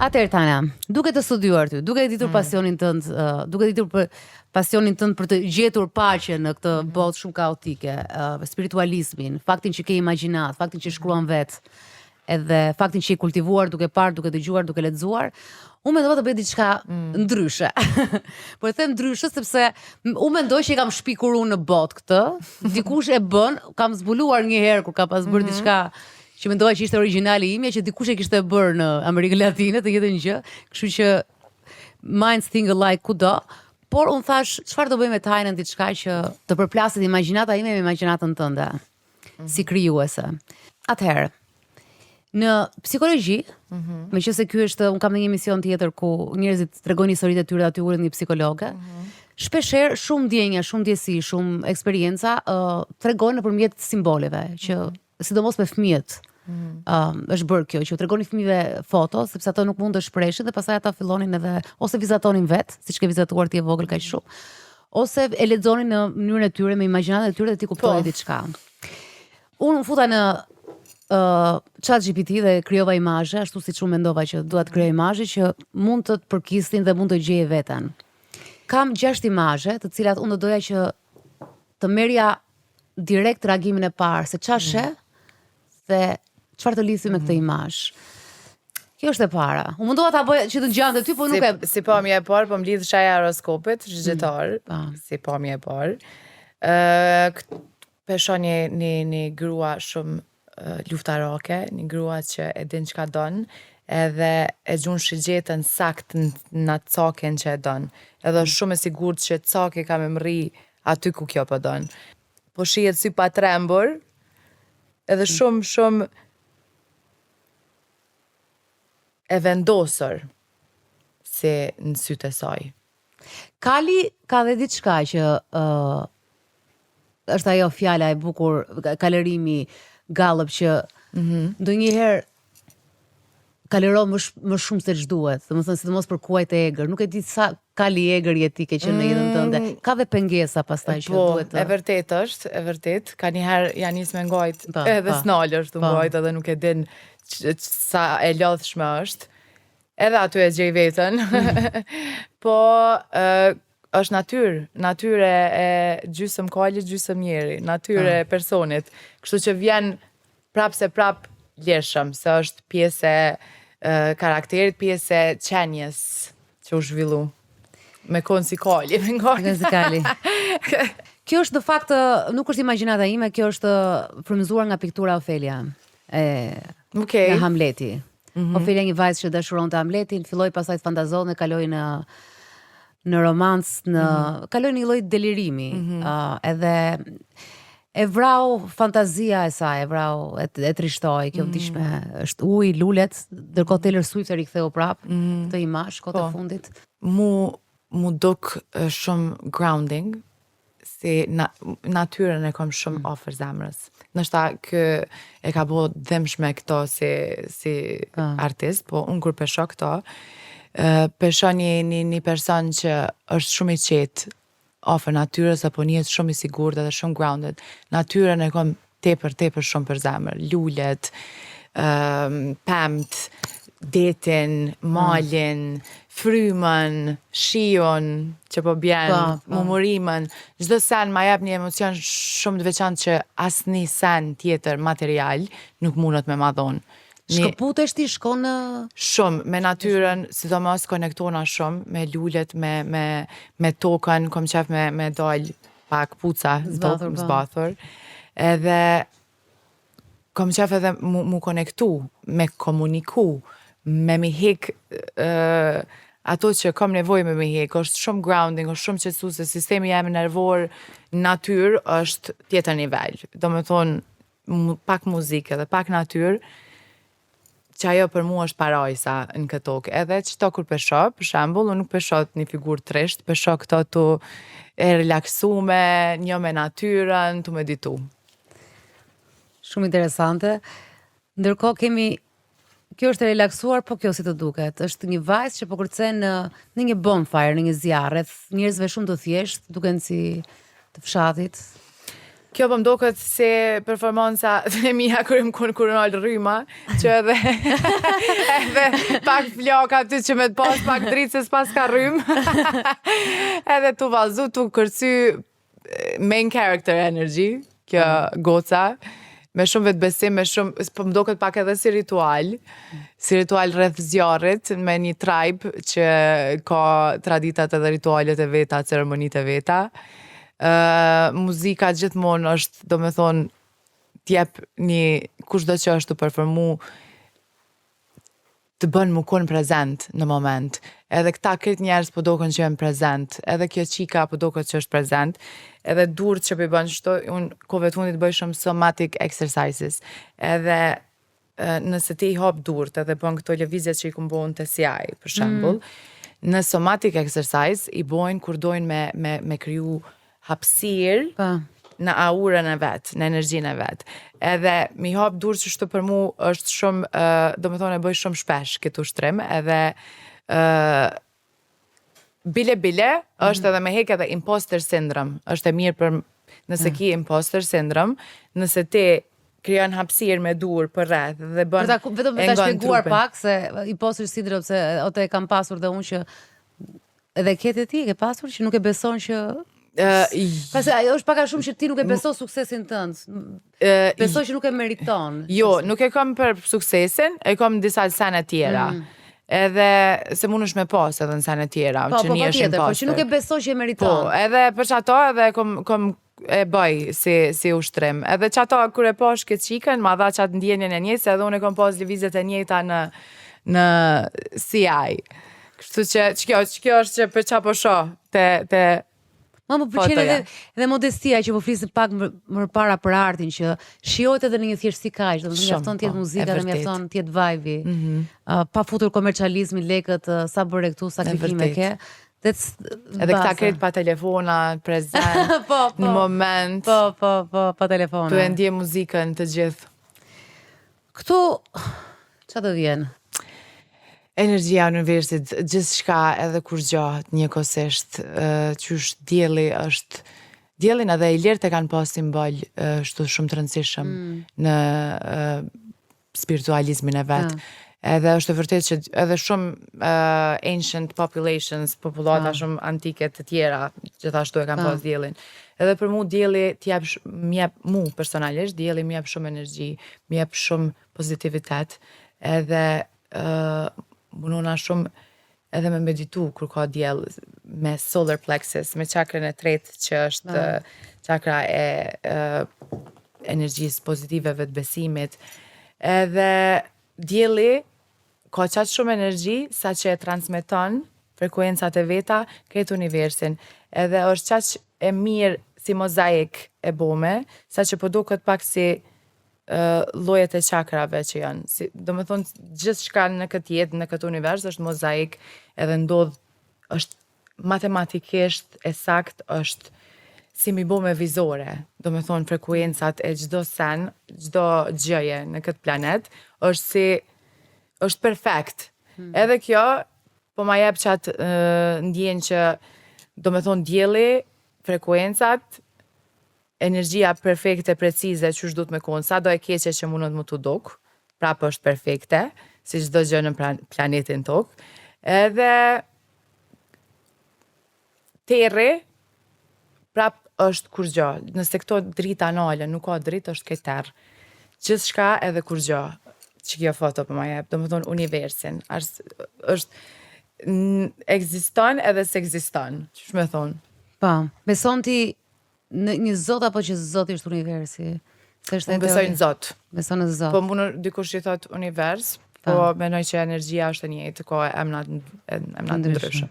Atëherë Tana, duke të studiuar ty, duke ditur pasionin tënd, duke ditur pasionin tënd për të gjetur paqen në këtë botë shumë kaotike, spiritualizmin, faktin që ke imagjinat, faktin që shkruan vet, edhe faktin që i kultivuar duke parë, duke dëgjuar, duke lexuar, unë mendova të bëj diçka ndryshe. Po e them ndryshe sepse unë mendoj që i kam shpikur unë në botë këtë, dikush e bën, kam zbuluar një herë kur ka pas bërë diçka që mendoja që ishte origjinali imja, që dikush e kishte bërë në Amerikën Latine, të njëjtën gjë, kështu që minds think alike kudo, por unë thash, çfarë do bëj me Tajnën diçka që të përplaset imagjinata ime me imagjinatën tënde, si krijuese. Atëherë, në psikologji, meqense ky është, unë kam në një emision tjetër ku njerëzit tregojnë historitë e tyre, aty ulet një psikologe. Shpeshherë shumë ndjenja, shumë ndjesi, shumë eksperienca tregojnë nëpërmjet simboleve, që sidomos me fëmijët. Është bërë kjo që u tregoni fëmijëve foto, sepse ato nuk mund të shpreshin dhe pastaj ata fillonin edhe ose vizatonin vet, siç ke vizatuar ti e vogël kaq shumë, ose e lexonin në mënyrën e tyre me imagjinatën e tyre dhe ti kuptonin diçka. Unë futa në ChatGPT dhe krijova imazhe, ashtu siç unë mendova që dua të krijoj imazhe që mund të përkisnin dhe mund të gjejë veten. Kam 6 imazhe, të cilat unë do doja që të merrja direkt reagimin e parë, se çfarë sheh dhe çfarë të lidhim me këtë imazh. Kjo është e para. Unë mundova ta bëj që të ngjante ty, po nuk e si pamje e parë, po më lidh shaja horoskopit zgjetar, si pamje e parë. Peshon një grua shumë luftarake, një grua që e din çka don, edhe e gjun shigjetën sakt në atë caken që e don. Edhe është shumë e sigurt që caki ka me mri aty ku kjo po don. Po shihet sy pa trembur, edhe shumë e vendosur si në sytë e saj. Kali ka dhe diçka që është ajo fjala e bukur, kalerimi Gallup që ndonjëherë kaleron më shumë se ç'duhet, domethënë sidomos për kuajt e egër, nuk e di sa kali i egër je ti ke qenë në jetën tënde. Ka dhe pengesa pastaj që duhet e vërtet është, e vërtet. Ka njëherë ja nis me ngajt edhe snalër të ngajt edhe nuk e din sa e lodhshme është. Edhe aty e gjej veten. Po është natyrë e gjysmë kalit, gjysmë njeri, natyrë e personit. Kështu që vjen prap leshëm, se është pjesë e karakterit, pjesë e qenjes që u zhvillu. Me konë si kali, me ngajt. Kjo është në fakt, nuk është imagjinata ime, kjo është frymëzuar nga piktura Ofelia nga Hamleti. Ofelia një vajzë që dashuronte Hamletin, filloi pastaj të fantazonte, kaloi në romancë, kaloi një lloj delirimi, edhe e vrau fantazia e saj, e vrau, e trishtoi, kjo dishme, është ujë, lulet, ndërkohë Taylor Swift e riktheu prap këtë imazh kohët e fundit. Mu duk shumë grounding, si natyrën e kom shumë afër zemrës. Nështë kë e ka bo dhemshme këto si artist, po unë kur pesho këto, pesho një person që është shumë i qetë afër natyrës, apo njetë shumë i sigurt edhe shumë grounded. Natyrën e kom tepër shumë për zemër. Lullet, pemt, detin, malin, frymën, shion që po bjen, mumurimën. Çdo sen ma jep një emocion shumë të veçantë që asnjë sen tjetër material nuk mundet me ma dhonë. Shkëputesh ti, shkon në... Shumë, me natyrën, sidomos konektona shumë, me lullet, me tokën, kom qef me dal pak puca, zbathur. Edhe kom qef edhe mu konektu, me komuniku, me mi hek ato që kom nevoj me mi hek, është shumë grounding, është shumë qetësu se sistemi jemi nervor, natyrë është tjetër nivel. Do me thonë, pak muzikë edhe pak natyrë, që ajo për mua është parajsa në këtë tokë. Edhe qëto kur pesho, për shembull, unë nuk pesho një figurë trisht, pesho këto të e relaksume, një me natyrën, të meditu. Shumë interesante. Ndërkohë kemi, kjo është e relaksuar, po kjo si të duket. Është një vajzë që po kërcen në një bonfire, në një zjarr, rreth njerëzve shumë të thjeshtë, duken si të fshatit. Kjo po m'doket se performanca e mia kur nal rryma, që edhe edhe pak flok aty që me të pas pak dritë se s'pas ka rrym. Edhe tu vallzu, tu kërcy main character energy, kjo goca, me shumë vetbesim, me shumë, po m'doket pak edhe si ritual rreth zjarrit, me një tribe që ka traditat edhe ritualet e veta, ceremonitë e veta. Muzika gjithmonë është, do me thonë, t'jep një kushdo që është të performu, të bën mu kon prezent në moment. Edhe këta këtë njerës po doken që jenë prezent, edhe kjo qika po doket që është prezent, edhe dur që po i bën shto, unë kove të fundit bëj shumë somatic exercises, edhe nëse ti i hap durt edhe bën këto lëvizjet që i kum bo në TCI, për shembull, në somatic exercise i bojnë kur dojnë me kriju hapësirë në aurën e vetë, në energjinë e vetë. Edhe mi hap dur që shto për mu është shumë, do me thonë e bëj shumë shpesh këtë ushtrim, edhe bile është edhe me hek edhe imposter syndrome, është e mirë për nëse ki imposter syndrome, nëse ti krijon hapësirë me dur për rreth dhe bën vetëm ta shpjeguar pak se imposter syndrome se ose e kam pasur dhe unë që edhe këtë ti ke pasur që nuk e beson që Pasi ajo është pak a shumë që ti nuk e beson suksesin tënd. Beson që nuk e meriton. Jo, nuk e kam për suksesin, e kam disa sene tjera. Edhe se mund është me pas edhe në sene tjera, që një është imposter. Po që nuk e beson që e meriton. Po, edhe për që ato edhe kom e bëj si ushtrim. Edhe që ato kur e pash këtë qikën, ma dha qatë ndjenjen e njësë, edhe unë e kom pas lëvizjet e njëta në CI. Kështu që kjo është që për qa po shoh të Ma më përqen edhe modestia që po flisë pak më para për artin, që shijohet edhe në një thjeshtësi kaq, do të thonë mjafton të jetë muzika dhe mjafton të jetë vibe-i. Pa futur komercializmi, lekët, sa bëre këtu, sakrifikime ke. Edhe këta kretë pa telefona, prezent, në moment. Pa telefona. Tu e ndje muzikën të gjithë. Këtu, qa të vjenë? Energjia në universit, gjithë shka edhe kur gjatë njëkosisht, qysh djellin edhe i lirët e kanë pas simbol shtu shumë të rëndësishëm në spiritualizmin e vetë. Edhe është e vërtet që edhe shumë ancient populations, populata shumë antike të tjera, gjithashtu e kanë pas djellin. Edhe për mu djelli mu personalisht, djelli m'jep shumë energji, m'jep shumë pozitivitet, edhe munona shumë edhe me meditu kur ka djell me solar plexus, me chakrën e tretë që është chakra e energjisë pozitive të besimit. Edhe djelli ka qatë shumë energji sa që e transmeton frekuencat e veta këtë universin. Edhe është qatë e mirë si mozaik e bome, sa që po duket pak si llojet e chakrave që janë. Do me thonë, gjithë shka në këtë jetë, në këtë univers, është mozaik edhe ndodh, është matematikisht e sakt, është si mi bo me vizore. Do me thonë, frekuencat e gjdo sen, gjdo gjëje në këtë planet, është perfekt. Edhe kjo, po ma jep qatë ndjen që, do me thonë, djeli, frekuencat, energjia perfekte, precize, që është du të me konë, sa do e keqe që mundët më të duk, prapë është perfekte, si çdo gjë në planetin tokë, edhe terri, prapë është kur gjë, nëse këto drita nalën, nuk ka dritë, është këtë terë, gjithë shka edhe kur gjë, që kjo foto për ma jep, do më thonë universin, është ekziston edhe se ekziston, që shme thonë. Pa, beson ti në një zot apo që zoti është universi? Unë besoj në zot. Beson në zot. Po mund dikush i thot univers, po menoj që energjia është e njëjtë, ka emrat ndryshme.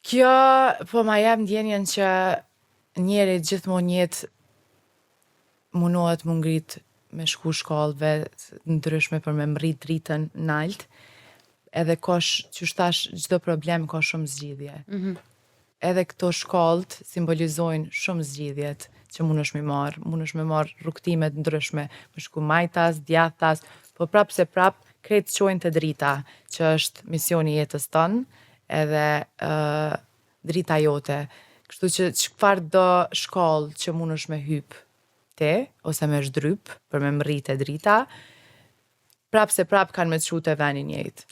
Kjo po ma jep ndjenjen që njeri gjithmonë jetë munohet më ngrit me shku shkallëve ndryshme për me mrit dritën nalt, edhe kosh që shtash çdo problem ka shumë zgjidhje. Edhe këto shkallët simbolizojnë shumë zgjidhjet që mund është me marë rrugtimet ndryshme, më shku majtas, djathtas, po prapë se prapë kretë qojnë të drita, që është misioni jetës tonë, edhe drita jote. Kështu që çfarë do shkollë që mundesh me hyp ti, ose me zhdryp, për me mrrit e drita, prap se prap kanë me të shku te veni njëjtë.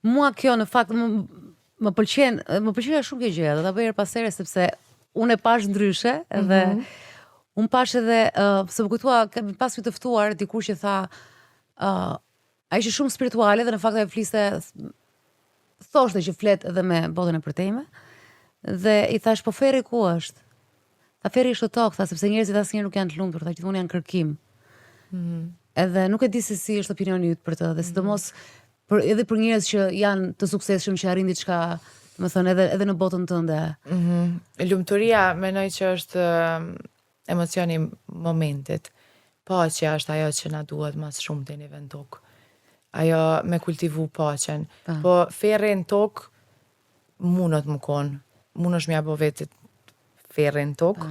Mua kjo në fakt më pëlqen shumë kjo gjë, do ta bëj her pas here sepse unë e pash ndryshe dhe unë pash edhe se më kujtua kemi pasur të ftuar dikur që tha ai ishte shumë spirituale dhe në fakt ai fliste thoshte që flet edhe me botën e përtejme dhe i thash po ferri ku është? Tha ferri është tokë, tha sepse njerëzit asnjëherë nuk janë të lumtur, tha gjithmonë janë kërkim. Edhe nuk e di se si është opinioni yt për të, dhe sidomos edhe për njerëz që janë të suksesshëm që arrin diçka, do të thënë edhe në botën tënde. Lumturia mendoj që është emocioni i momentit. Paqja është ajo që na duhet më shumë te në vend tokë. Ajo me kultivu paqen. Po ferri në tokë mundet më kon. Mundesh m'ja bo vetit ferri në tokë.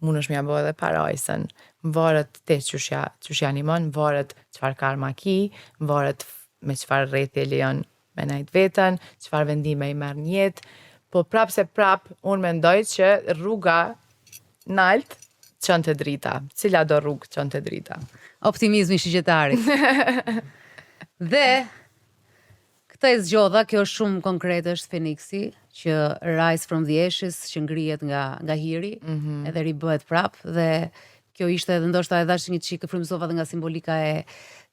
Mundesh m'ja bo edhe parajsën. Varet te qysh animon, varet çfarë karma ki, varet me çfarë rrethi e lejon me najt veten, çfarë vendime i merr në jetë. Po prap se prap, unë mendoj që rruga nalt çon te drita. Cila do rrugë çon te drita? Optimizmi shigjetarit. Dhe këtë e zgjodha, kjo është shumë konkrete, është Phoenixi, që rise from the ashes, që ngrihet nga hiri, edhe ribëhet prap, dhe kjo ishte edhe ndoshta edhe është një çik e frymëzova dhe nga simbolika e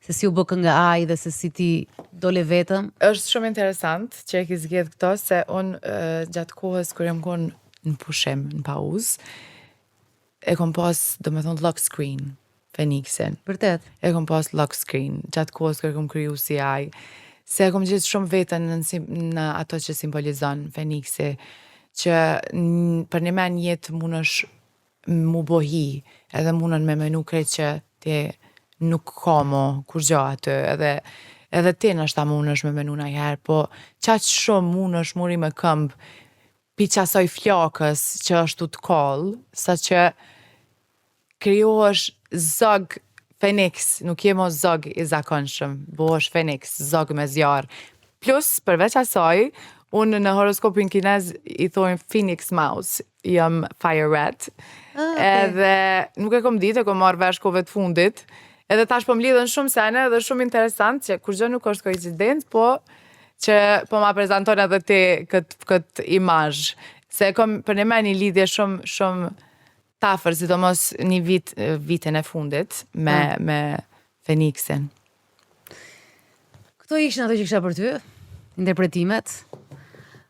se si u bë kënga aj dhe se si ti dole vetëm. Është shumë interesant që e ki zgjedh këto, se unë gjatë kohës kur jam kon në pushim, në pauzë, e kom pas, do me thonë, lock screen, Phoenixin. Vërtet. E kom pas lock screen, gjatë kohës kur e kom kriju si aj, se e kom gjithë shumë vetën në ato që simbolizon Phoenixi, që për një men jetë munësh mu bohi, edhe munën me menu krejt që ti nuk ka mo kur gjo aty, edhe ti nështë ta munësh me menu najher, po qaq shumë munësh muri me këmbë pi qasoj flakës që është të kallë, sa që krijohesh zog Phoenix, nuk je mo zog i zakonshëm, bëhesh Phoenix, zog me zjarë. Plus, përveç asaj, unë në horoskopin kinez i thojnë Phoenix Mouse, jam Fire Rat, edhe nuk e kom ditë, e kom marrë vesh kove të fundit, edhe tash po mlidhen shumë sene dhe shumë interesant që kur gjë nuk është koincident, po që po ma prezenton edhe ti këtë imazh. Se kom për një një lidhje shumë tafër, sidomos një vitin e fundit me Phoenixin. Këto ishin ato që kisha për ty, interpretimet.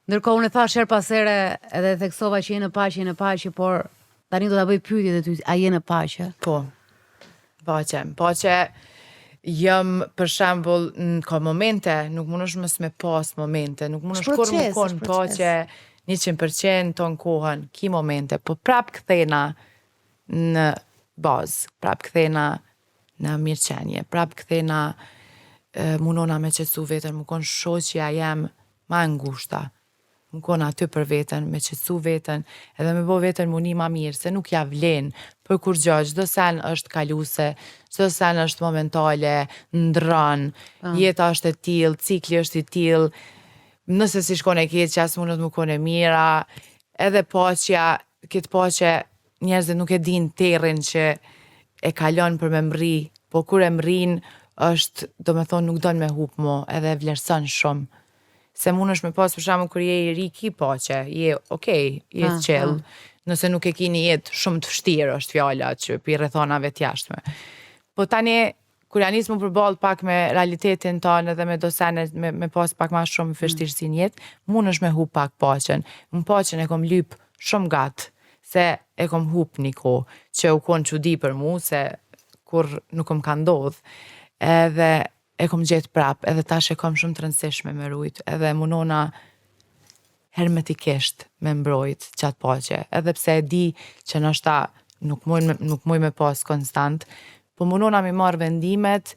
Ndërkohë unë e thash her pas here edhe theksova që je në paqe, por tani do ta bëj pyetjet e ty, a je në paqe? Po. Paqe jam për shembull ka momente, nuk mundesh mos me pas momente, nuk mundesh kur më kon paqe 100% ton kohën, ki momente, po prap kthena në bazë, prap kthena në mirëqenje, prap kthena munona me qetësu veten, më kon shoqja jem ma ngushta. Më kon aty për veten, me qetësu veten, edhe me bo veten mu një ma mirë, se nuk ja vlen për kur çdo sen është kaluse, çdo sen është momentale, ndron, jeta është e tillë, cikli është i tillë, nëse si shkon e keq, që as mundet më kon e mira, edhe paqja, këtë paqe njerëzit nuk e din terrin që e kalon për me mri, po kur e mrin është, do me thonë, nuk don me hup mo, edhe e vlerëson shumë. Se mundesh me pas për shembull kur je i ri ki paqe, je okay, je chill. Nëse nuk e ki një jetë shumë të vështirë, është fjala që pi rrethonave të jashtme. Po tani kur ja nis më përballë pak me realitetin tonë edhe me dosene me pas pak ma shumë vështirësi në jetë, mundesh me hup pak paqen. Unë paqen e kom lyp shumë gat, se e kom hup një kohë, që u kon çudi për mu, se kur nuk më ka ndodh. Edhe e kom gjetë prap, edhe tash e kom shumë të rëndësishme me rujt, edhe munona hermetikisht me mbrojt qatë paqe, edhe pse e di që nështë nuk muj me pas konstant, po munona mi marrë vendimet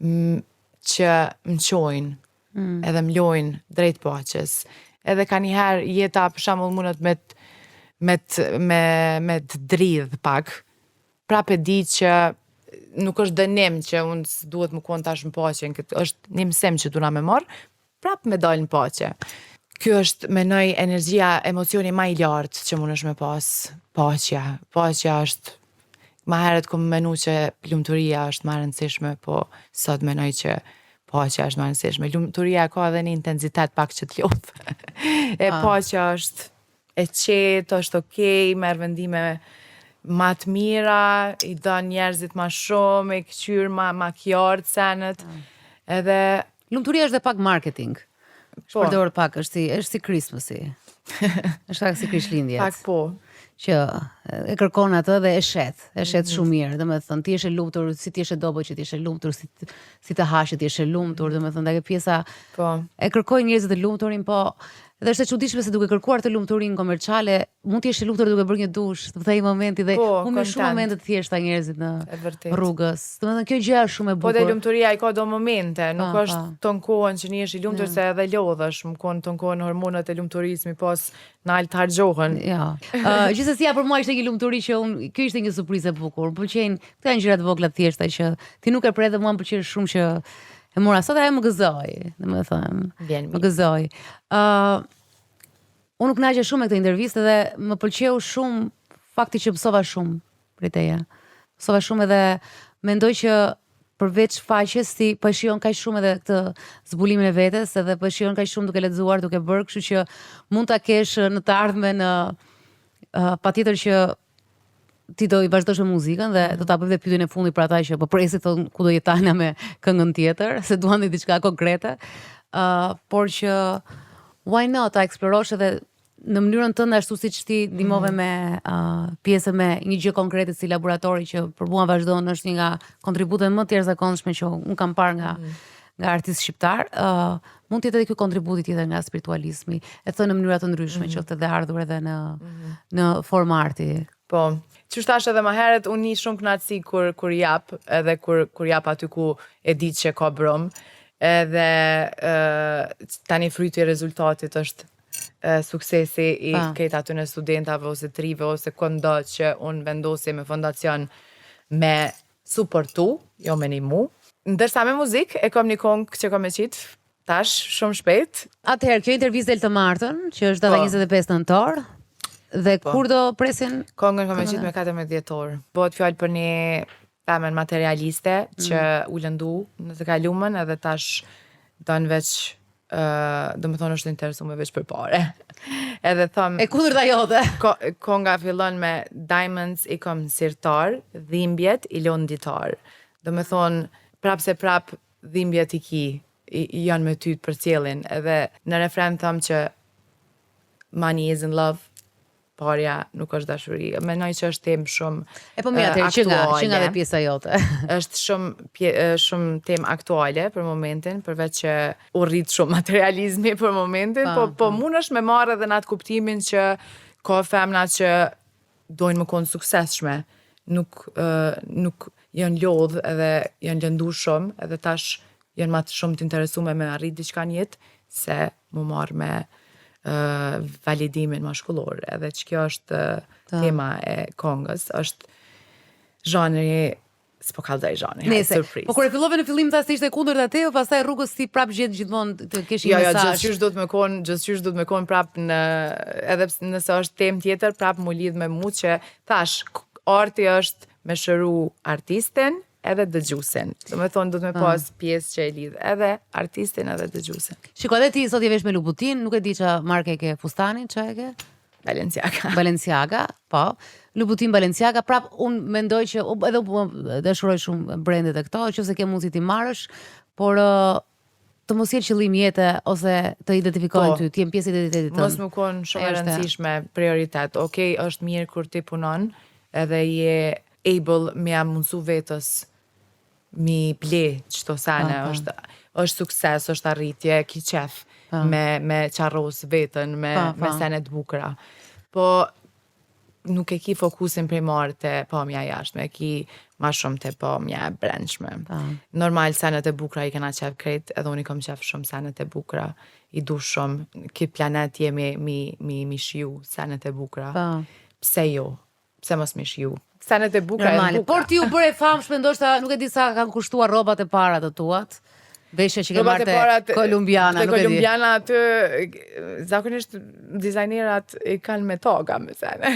që më qojnë, edhe më lojnë drejt paqes. Edhe ka njëherë jeta për shembull mundet me të dridh pak, prap e di që nuk është dënim që unë duhet më kon tash në paqe, është një mësim që duna me marrë, prap me dalë në paqe. Kjo është menoj energjia, emocioni më i lartë që mundesh me pas. Paqja. Paqja është ma herët kom menu që lumturia është më e rëndësishme, po sot menoj që paqja është më e rëndësishme. Lumturia ka edhe një intensitet pak që t'lodh. Paqja është e qetë, është okej, merr vendime ma të mira, i don njerëzit ma shumë, i këqyr ma qartë senet. Edhe Lumturia është dhe pak marketing. Shpërdor pak, është si Christmasi. Është pak si Krishtlindjet. pak po. Që e kërkon atë dhe e shet shumë mirë, domethënë ti je lumtur, si ti je dobë që ti je lumtur, si të hash që ti je lumtur, domethënë ajo pjesa Po. e kërkojnë njerëzit të lumturin, po dhe është e çuditshme se duke kërkuar të lumturinë komerciale, mund të jesh i lumtur duke bërë një dush, të vthej momenti dhe humbi shumë momente të thjeshta njerëzit në rrugës. Domethënë kjo gjë është shumë e bukur. Po dhe lumturia i ka do momente, nuk është ton kohën që një është i lumtur se edhe lodhesh, më kon ton kohën hormonat e lumturisë mi pas nalt harxhohen. Ja. Gjithsesi për mua ishte një lumturi që kjo ishte një surprizë e bukur. Më pëlqejnë këto janë gjëra të vogla të thjeshta që ti nuk e pret dhe mua më pëlqen shumë që e mora sot ajo më gëzoi, domethënë. Më gëzoi. Unë nuk kënaqej shumë me këtë intervistë dhe më pëlqeu shumë fakti që mësova shumë prej teje. Mësova shumë edhe mendoj që përveç faqes ti po shijon kaq shumë edhe këtë zbulimin e vetes, edhe po shijon kaq shumë duke lexuar, duke bërë, kështu që mund ta kesh në të ardhmen patjetër që ti do i vazhdosh me muzikën dhe do ta bëj dhe pyetjen e fundit për ata që po presin thon ku do jetojnë me këngën tjetër, se duan diçka konkrete. Por që why not ta eksplorosh edhe në mënyrën tënde ashtu siç ti ndihmove me pjesën me një gjë konkrete si laboratori që për mua vazhdon është një nga kontributet më të jashtëzakonshme që unë kam parë nga artistë shqiptar. Mund të jetë edhe ky kontributi tjetër nga spiritualizmi, e thënë në mënyra të ndryshme, qoftë edhe ardhur edhe në formë arti. Po. Që thash edhe më herët, unë një shumë kënaqësi kur jap, edhe kur jap aty ku e di që ka brum, edhe tani fryti i rezultatit është suksesi i këtë aty në studentave ose trive ose kondo që unë vendosi me fondacion me supportu, jo me një mu. Ndërsa me muzik, e kom një kongë që kom e qitë tash shumë shpejt. Atëherë, kjo intervistë del të martën, që është data 25 nëntor. Dhe kur do presin? Kongën kom e qitë me 14 dhjetor. Bëhet fjalë për një femën materialiste që u lëndu në të kalumën edhe tash don veç do më thonë është interesu me veç për pare. Edhe thom e kundërta jote. Konga fillon me diamonds i kom sirtar, dhimbjet i lon ditar. Do më thonë prap se prap dhimbjet i ki janë me ty për cjellin. Edhe në refren thom që money is in love, parja nuk është dashuri. Menoj që është temë shumë e po mirë atëherë që nga dhe pjesa jote. Është shumë temë aktuale për momentin, përveç që u rrit shumë materializmi për momentin, po mund është me marrë edhe në atë kuptimin që ka femna që dojnë më konë suksesshme, nuk janë lodhë edhe janë lëndu shumë, edhe tash janë më shumë të interesume me arrit diçka në jetë, se mu marrë me validimin mashkullor, edhe që kjo është tema e kongës, është zhanri, s'po kallëzoj zhanri, surprise. Po kur e fillove në fillim thas se ishte kundërt atë, pastaj rrugës si prap gjet gjithmonë të kesh një mesazh. Gjithçysh do të më kon prap në edhe nëse është temë tjetër, prap mu lidh me mu që thash, arti është me shëru artistin edhe dëgjuesin. Do të thonë do të më pas pjesë që e lidh edhe artistin edhe dëgjuesin. Shikoj edhe ti sot je vesh me Louboutin, nuk e di ç'a marke ke fustanin, ç'a e ke? Balenciaga, po. Louboutin Balenciaga, prap unë mendoj që edhe dashuroj shumë brendet e këto, nëse ke mundësi ti marrësh, por të mos jetë qëllim jete ose të identifikojnë ty, të jem pjesë e identitetit tënd. Mos më kon shumë e rëndësishme prioritet. Okej, është mirë kur ti punon, edhe je able me a mundsu vetës mi ble qëto sene, është sukses, është arritje, ki qef me qarros vetën, me sene të bukra. Po nuk e ki fokusin primar të pamja jashtme, e ki ma shumë të pamja e brendshme. Normal, senet e bukra i kena qef krejt, edhe unë i kom qef shumë senet e bukra, i du shumë, ki planet jemi mi shiu senet e bukra. Pse jo? Pse mos mi shiu? Senet e bukra e bukra. Por ti u bëre famshme, ndoshta nuk e di sa kanë kushtuar rrobat e para të tuat. Veshja që ke marrë te kolumbiana, te nuk e di. kolumbiana aty zakonisht dizajnerat i kanë me toga me sene.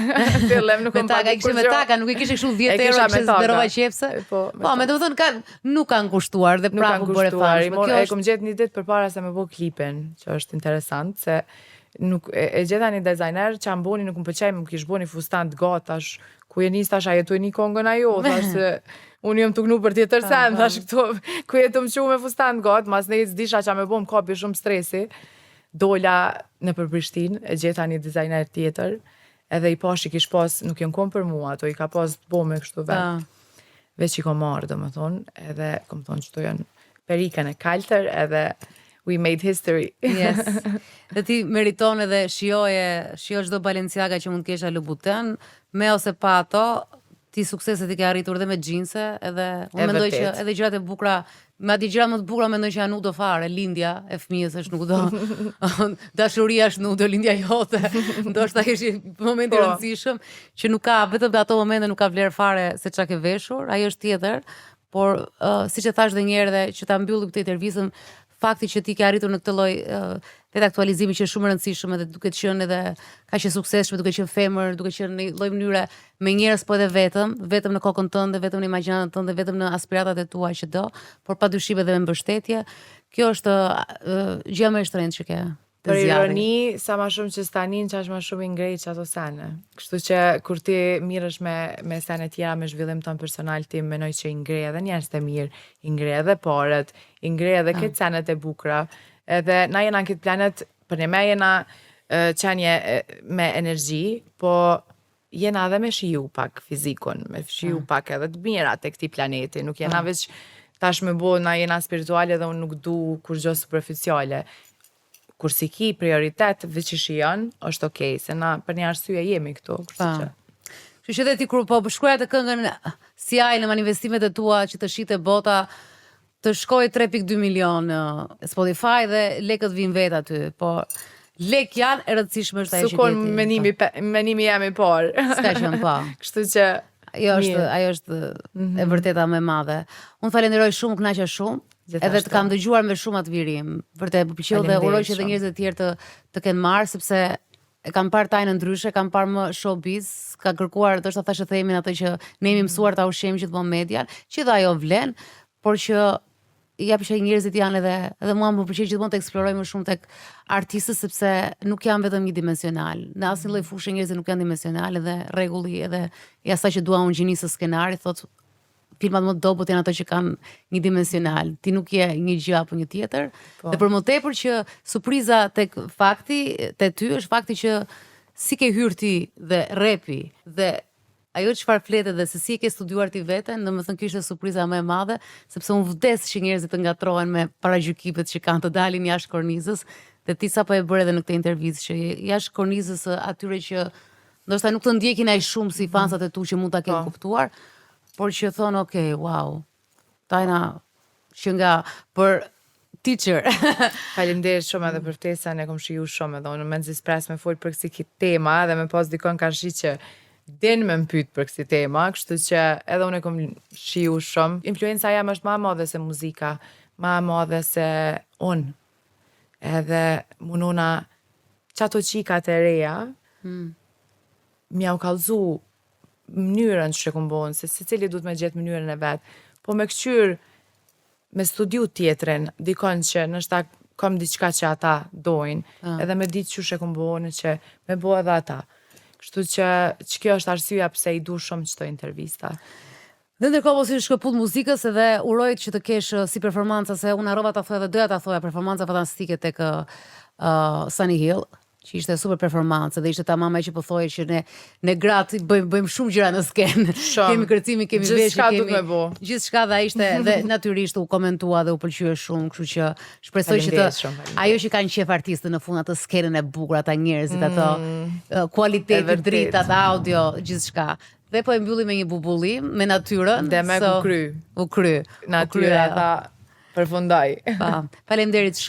Fillem nuk Me taka, kishe me taka, nuk i kishe kështu 10 euro që zberova qepse. Po, me të më thënë, nuk kanë kushtuar dhe praku bërë famshme. E kom gjetë një ditë përpara se me bo klipin, që është interesant, se nuk e gjeta një dizajner që am boni, nuk më pëlqej, më kish boni fustan të gatash, ku je nis tash a jetoj një kongën ajo, thash se unë jam tuknu për tjetër sen, thash këto, ku jetu më qu me fustan të gatë, mas ne s'disha që me bo më kapi shumë stresi, dola në për Prishtinë, e gjeta një dizajner tjetër, edhe i pash i kish pas, nuk jen kom për mua, ato i ka pas të bo me kështu vetë. Veç i kom marrë, do më thonë, edhe kom thonë që to janë perikën e kaltër, edhe we made history. Yes. Dhe ti meriton edhe shio çdo Balenciaga që mund të kesh Louboutin, me ose pa ato, ti sukseset i ke arritur dhe me xhinse, edhe unë mendoj që edhe gjërat e bukura, madje gjërat më të bukura mendoj që janë nudo fare, lindja e fëmijës është nudo. Dashuria është nudo, lindja jote. Ndoshta është moment i rëndësishëm që nuk ka vetëm ato momente nuk ka vlerë fare se çka ke veshur, ajo është tjetër, por siç e thash edhe një herë dhe që ta mbyllim këtë intervistën, fakti që ti ke arritur në këtë lloj vetë aktualizimi që është shumë e rëndësishëm edhe duke qenë edhe kaq e suksesshme, duke qenë femër, duke qenë në lloj mënyre me njerëz po edhe vetëm në kokën tënde, vetëm në imagjinatën tënde, vetëm në aspiratat e tua që do, por padyshim edhe me mbështetje. Kjo është gjëja më e shtrenjtë që ke. Për ironi, sa ma shumë që stanin që është ma shumë i ngrejt që ato sene. Kështu që kur ti mirësh me sene tjera me zhvillim ton personal, ti menoj që i ngrej edhe njerëz të mirë, i ngrej edhe parët, i ngrej edhe këtë senet e bukra. Edhe na jena në këtë planet, për një me jena qenje me energji, po jena edhe me shiju pak fizikun, me shiju pak edhe të mirat e këti planeti. Nuk jena veç tash me bo, na jena spirituale dhe unë nuk du kur gjo superficiale. Kur si ki prioritet veç i shijon, është okej, se na për një arsye jemi këtu. Kështu që dhe ti kur po shkruaja të këngën si ai në manifestimet e tua që të shite bota, të shkoj 3.2 milion në Spotify dhe lekët vinë vetë aty, po lek janë e rëndësishme është ajo që sukon menimi jam i parë. S'ka qenë pa. Kështu që ajo është e vërteta më e madhe. Unë falenderoj shumë, kënaqa shumë. Edhe të kam dëgjuar me shumë atë virim. Vërtet, më pëlqeu dhe uroj që edhe njerëzit e tjerë të kenë marrë, sepse e kam parë tajnë ndryshe, kam parë më showbiz, ka kërkuar, ndoshta thashë themin atë që ne jemi mësuar ta ushqejmë gjithmonë median, që dhe ajo vlen, por që jap që njerëzit janë edhe mua më pëlqej gjithmonë të eksploroj më shumë tek artistët, sepse nuk janë vetëm një-dimensional. Në asnjë lloj fushë njerëzit nuk janë dimensional, edhe rregulli edhe asaj që dua unë gjinisë skenarit, thotë filmat më të dobët janë ato që kanë një dimensional. Ti nuk je një gjë apo një tjetër. Dhe për më tepër që surpriza tek fakti te ty është fakti që si ke hyrë ti dhe repi dhe ajo çfarë fletet dhe se si e ke studiuar ti veten, domethënë kjo ishte surpriza më e madhe, sepse unë vdes që njerëzit të ngatrohen me paragjykimet që kanë të dalin jashtë kornizës, dhe ti sapo e bëre edhe në këtë intervistë që jashtë kornizës atyre që ndoshta nuk të ndjekin ai shumë si fansat e tu që mund ta kenë kuptuar, por që thonë, okay, wow, Tajna që nga për teacher. Faleminderit shumë edhe për ftesën, e kom shiju shumë edhe unë më nxis me fol për kësi tema dhe me pas dikon kanë shi që den me mpyt për kësi tema, kështu që edhe unë e kom shiju shumë. Influenca jam është ma madhe se muzika, ma madhe se unë. Edhe mununa qato qikat e reja, m'ja u kallzu mënyrën që kom bon, se secili duhet me gjetë mënyrën e vetë, po me këqyr me studiu tjetrin, dikon që nështë kom diçka që ata dojnë, edhe me ditë që kom bon, që me bo edhe ata. Kështu që kjo është arsyeja pse i du shumë qëto intervista. Dhe ndërkohë si shkëpull muzikës edhe urojt që të kesh si performanca, se unë arrova ta thoja dhe doja ta thoja performanca fantastike tek Sunny Hill, që ishte super performancë dhe ishte tamam ai që po thoje që ne gratë bëjmë shumë gjëra në skenë. Kemi kërcimi, kemi veshje, kemi gjithçka dhe ai ishte dhe natyrisht u komentua dhe u pëlqye shumë, kështu që shpresoj që ajo që kanë qef artistë në fund atë skenën e bukur, ata njerëzit, ato kualiteti, dritat, audio, gjithçka. Dhe po e mbyllim me një bubullim me natyrën. Dhe me u kry. U kry. Natyra ata përfundoi. Faleminderit.